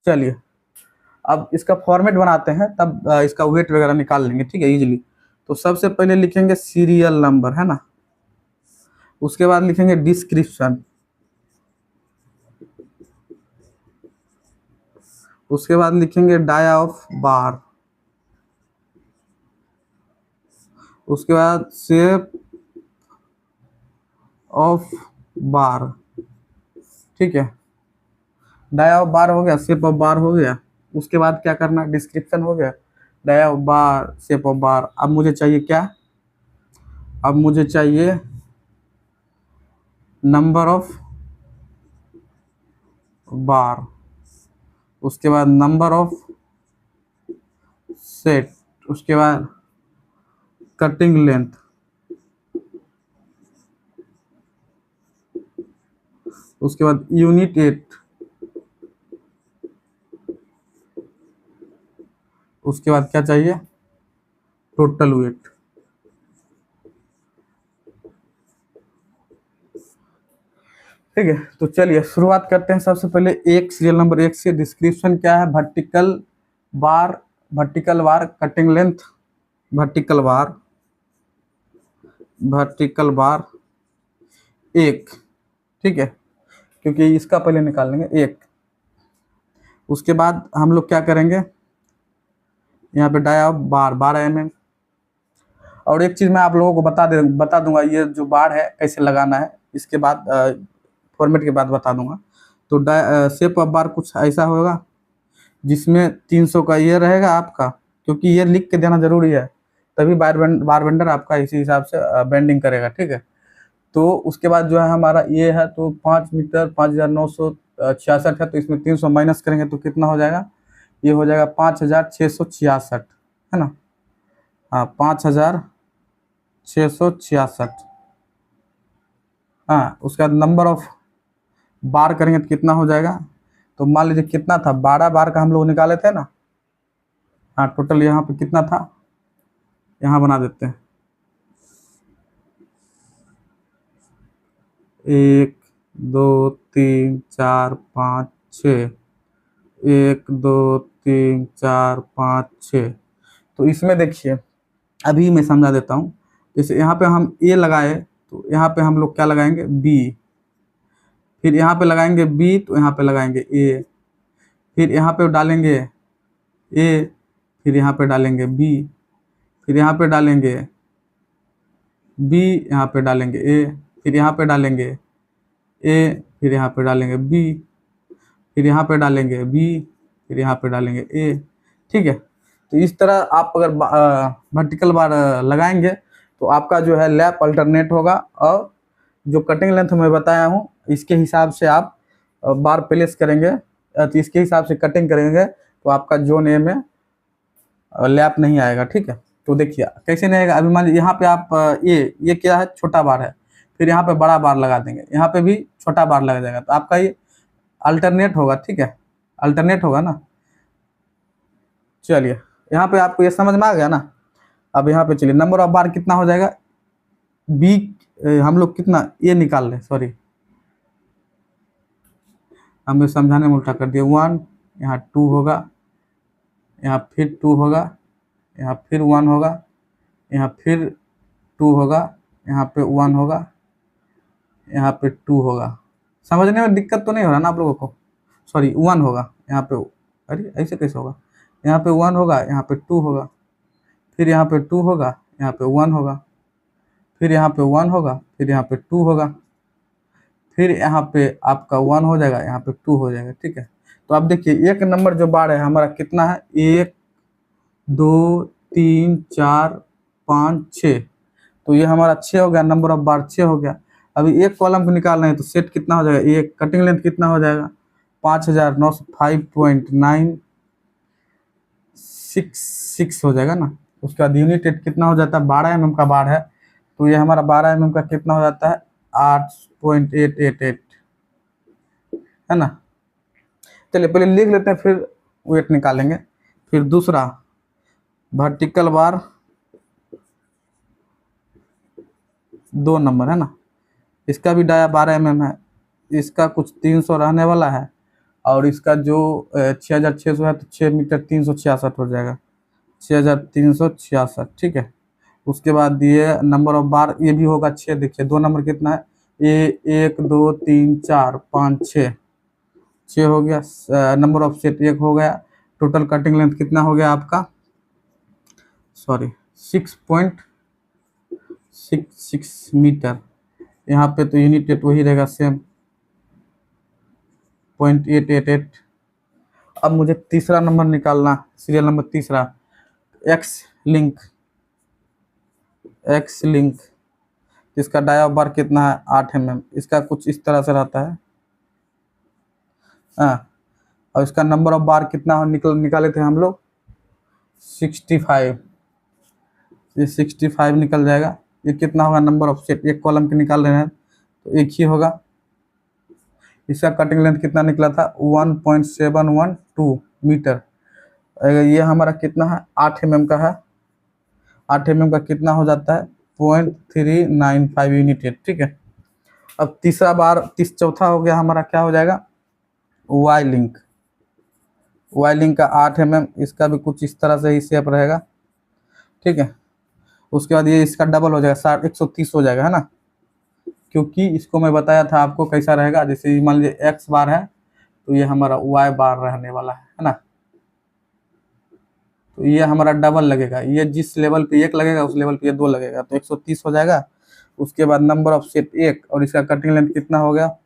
चलिए अब इसका फॉर्मेट बनाते हैं, तब इसका वेट वगैरह निकाल लेंगे, ठीक है, इजीली। तो सबसे पहले लिखेंगे सीरियल नंबर, है ना। उसके बाद लिखेंगे डिस्क्रिप्शन, उसके बाद लिखेंगे डाया ऑफ बार, उसके बाद शेप ऑफ बार, ठीक है। डाया ऑफ बार हो गया, शेप ऑफ बार हो गया। उसके बाद क्या करना, डिस्क्रिप्शन हो गया, dia of bar, shape of bar. अब मुझे चाहिए क्या, अब मुझे चाहिए नंबर ऑफ बार, उसके बाद नंबर ऑफ सेट, उसके बाद कटिंग लेंथ, उसके बाद यूनिट 8, उसके बाद क्या चाहिए, टोटल वेट। ठीक है, तो चलिए शुरुआत करते हैं। सबसे पहले एक सीरियल नंबर 1 से डिस्क्रिप्शन क्या है, vertical bar, vertical bar, cutting length, vertical bar, vertical bar 1, ठीक है, क्योंकि इसका पहले निकाल लेंगे 1। उसके बाद हम लोग क्या करेंगे, यहाँ पे डाया बार 12 mm। और एक चीज़ मैं आप लोगों को बता दूंगा, ये जो बार है कैसे लगाना है, इसके बाद फॉर्मेट के बाद बता दूंगा। तो शेप ऑफ बार कुछ ऐसा होगा जिसमें 300 का ये रहेगा आपका, क्योंकि ये लिख के देना जरूरी है, तभी बार बेंडर आपका इसी हिसाब से बेंडिंग करेगा, ठीक है। तो उसके बाद जो है हमारा ये है, तो 5 मीटर 5966 है, तो इसमें 300 माइनस करेंगे तो कितना हो जाएगा, ये हो जाएगा 5666, है ना। हाँ, 5666। हाँ, उसके बाद नंबर ऑफ बार करेंगे तो कितना हो जाएगा, तो मान लीजिए कितना था, 12 बार का हम लोग निकाले थे ना। हाँ, टोटल यहाँ पे कितना था, यहाँ बना देते हैं, 1 2 3 4 5 6, 1 2 3 4 5 6। तो इसमें देखिए, अभी मैं समझा देता हूँ। जैसे यहाँ पे हम ए लगाए, तो यहाँ पे हम लोग क्या लगाएंगे, बी, फिर यहाँ पे लगाएंगे बी, तो यहाँ पे लगाएंगे ए, फिर यहाँ पे डालेंगे ए, फिर यहाँ पे डालेंगे बी, फिर यहाँ पे डालेंगे बी, यहाँ पे डालेंगे ए, फिर यहाँ पे डालेंगे ए, फिर यहाँ पे डालेंगे बी, फिर यहाँ पे डालेंगे बी, फिर यहाँ पे डालेंगे ए, ठीक है। तो इस तरह आप अगर वर्टिकल बार लगाएंगे तो आपका जो है लैप अल्टरनेट होगा, और जो कटिंग लेंथ मैं बताया हूँ इसके हिसाब से आप बार प्लेस करेंगे, तो इसके हिसाब से कटिंग करेंगे, तो आपका जोन ए में लैप नहीं आएगा, ठीक है। तो देखिए कैसे नहीं आएगा, अभी मान लीजिए यहाँ पे आप ये क्या है, छोटा बार है, फिर यहाँ पे बड़ा बार लगा देंगे, यहाँ पे भी छोटा बार लग जाएगा, तो आपका ये अल्टरनेट होगा, ठीक है, अल्टरनेट होगा ना। चलिए यहाँ पे आपको ये समझ में आ गया ना। अब यहाँ पे चलिए नंबर ऑफ बार कितना हो जाएगा, बी, हम लोग कितना ये निकाल लें, सॉरी हमें समझाने में उल्टा कर दिया, 1, यहाँ 2 होगा, यहाँ फिर 2 होगा, यहाँ फिर 1 होगा, यहाँ फिर 2 होगा, यहाँ पे 1 होगा, यहाँ पे 2 होगा। समझने में दिक्कत तो नहीं हो रहा ना आप लोगों को, सॉरी 1 होगा यहाँ पे, अरे ऐसे कैसे होगा, यहाँ पे 1 होगा, यहाँ पे 2 होगा, फिर यहाँ पे 2 होगा, यहाँ पे 1 होगा, फिर यहाँ पे 1 होगा, फिर यहाँ पे 2 होगा, फिर यहाँ पे आपका 1 हो जाएगा, यहाँ पे 2 हो जाएगा, ठीक है। तो आप देखिए एक नंबर जो बार है हमारा कितना है, 1 2 3 4 5 6, तो ये हमारा 6 हो गया, नंबर ऑफ बार 6 हो गया। अभी एक कॉलम को निकाल रहे हैं, तो सेट कितना हो जाएगा, एक कटिंग लेंथ कितना हो जाएगा, 5905.966 हो जाएगा ना। उसके बाद यूनिट 8 कितना हो जाता है, 12 mm का बार है, तो ये हमारा 12 mm का कितना हो जाता है, 8.888, है ना। चलिए पहले लिख लेते हैं, फिर वेट निकालेंगे। फिर दूसरा वर्टिकल बार 2 नंबर, है ना, इसका भी डाया 12 mm है, इसका कुछ 300 रहने वाला है, और इसका जो 6600 है तो 6 मीटर 366 हो जाएगा, 6366, ठीक है। उसके बाद ये नंबर ऑफ बार ये भी होगा 6। देखिए 2 नंबर कितना है, ये 1 2 3 4 5 6, 6 हो गया। नंबर ऑफ सेट 1 हो गया। टोटल कटिंग लेंथ कितना हो गया आपका, सॉरी 6.66 मीटर। यहाँ पे तो यूनिट रेट वही रहेगा सेम 0.888। अब मुझे तीसरा नंबर निकालना, सीरियल नंबर तीसरा, एक्स लिंक। एक्स लिंक इसका डाया बार कितना है 8 mm। इसका कुछ इस तरह से रहता है, हाँ। और इसका नंबर ऑफ बार कितना निकाले थे हम लोग 65। ये 65 निकल जाएगा। ये कितना होगा नंबर ऑफ सेट, एक कॉलम के निकाल रहे हैं तो एक ही होगा। इसका कटिंग लेंथ कितना निकला था 1.712 मीटर। ये हमारा कितना है 8 mm का है। 8 mm का कितना हो जाता है 0.395 यूनिट, ठीक है। अब चौथा हो गया हमारा, क्या हो जाएगा वाई लिंक। वाई लिंक का 8 mm, इसका भी कुछ इस तरह से ही शेप रहेगा, ठीक है। उसके बाद ये इसका डबल हो जाएगा 130 हो जाएगा, है ना। क्योंकि इसको मैं बताया था आपको कैसा रहेगा, जैसे मान लीजिए एक्स बार है तो ये हमारा वाई बार रहने वाला है ना। तो ये हमारा डबल लगेगा, ये जिस लेवल पे 1 लगेगा उस लेवल पे ये 2 लगेगा, तो 130 हो जाएगा। उसके बाद नंबर ऑफ सेट 1 और इसका कटिंग लेंथ कितना हो गया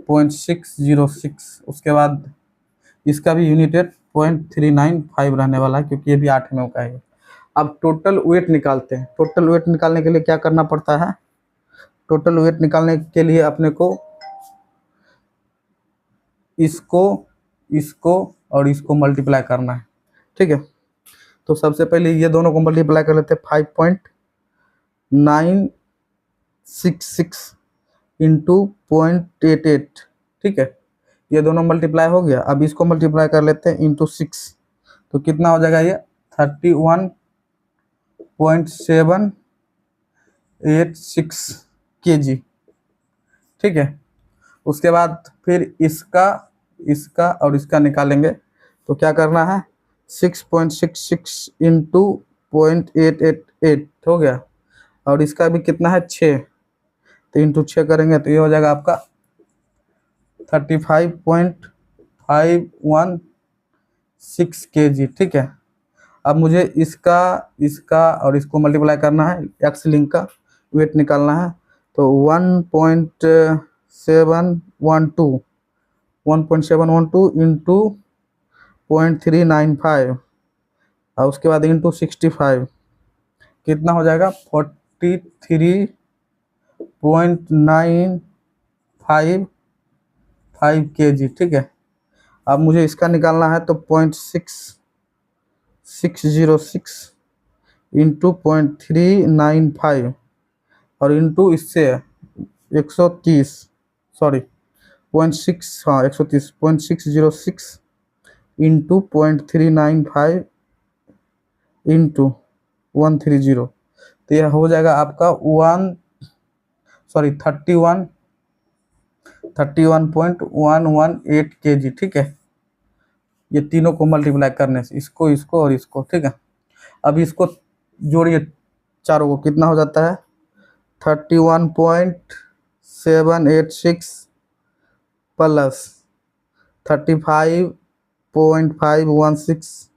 0.606। उसके बाद इसका भी यूनिट रेट 0.395 रहने वाला है, क्योंकि ये भी 8 mm का है। अब टोटल वेट निकालते हैं। टोटल वेट निकालने के लिए क्या करना पड़ता है, टोटल वेट निकालने के लिए अपने को इसको इसको और इसको मल्टीप्लाई करना है, ठीक है। तो सबसे पहले ये दोनों को मल्टीप्लाई कर लेते हैं 5.966 इंटू 0.88, ठीक है। ये दोनों मल्टीप्लाई हो गया। अब इसको मल्टीप्लाई कर लेते हैं इंटू 6, तो कितना हो जाएगा ये 31.786 kg, ठीक है। उसके बाद फिर इसका और इसका निकालेंगे, तो क्या करना है 6.66 इंटू 0.888 हो गया। और इसका भी कितना है 6, तो इंटू 6 करेंगे तो ये हो जाएगा आपका 35.516 kg, ठीक है। अब मुझे इसका और इसको मल्टीप्लाई करना है, एक्स लिंक का वेट निकालना है। तो 1.712 इंटू 0.395 और उसके बाद इंटू 65 कितना हो जाएगा 43.955 kg, ठीक है। अब मुझे इसका निकालना है तो 0.606 इंटू 0.395 और इंटू इससे 130, सॉरी 0.6, हाँ 130, 0.606 इंटू 0.395 इंटू 130, तो यह हो जाएगा आपका 31.118 kg, ठीक है। ये तीनों को मल्टीप्लाई करने से इसको और इसको, ठीक है। अब इसको जोड़िए चारों को, कितना हो जाता है 31.786 प्लस 35.516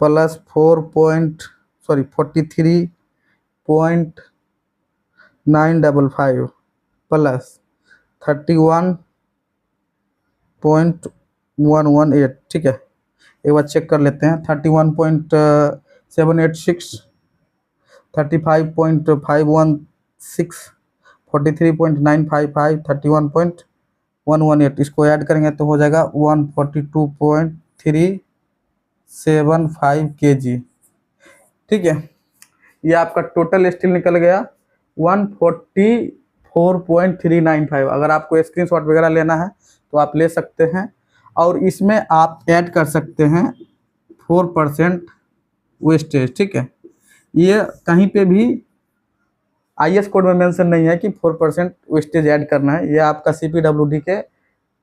प्लस 43.955 प्लस 31.118, ठीक है। एक बार चेक कर लेते हैं 31.786, 35.516, 43.955, 31.118, इसको ऐड करेंगे तो हो जाएगा 142.375 kg, ठीक है। ये आपका टोटल स्टील निकल गया 144.395। अगर आपको स्क्रीनशॉट वगैरह लेना है तो आप ले सकते हैं, और इसमें आप ऐड कर सकते हैं 4% वेस्टेज, ठीक है। ये कहीं पे भी IS कोड में मेंशन नहीं है कि 4% वेस्टेज ऐड करना है, ये आपका CPWD के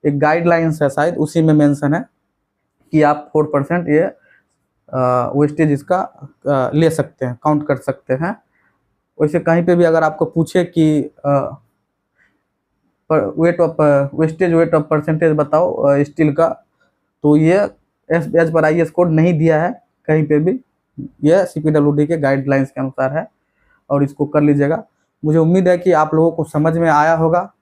एक गाइडलाइंस है शायद, उसी में मेंशन है कि आप 4% ये वेस्टेज इसका ले सकते हैं, काउंट कर सकते हैं। वैसे कहीं पे भी अगर आपको पूछे कि वेस्टेज वेट ऑफ परसेंटेज बताओ स्टील का, तो ये एज पर IS कोड नहीं दिया है कहीं पे भी, ये CPWD के गाइडलाइंस के अनुसार है, और इसको कर लीजिएगा। मुझे उम्मीद है कि आप लोगों को समझ में आया होगा।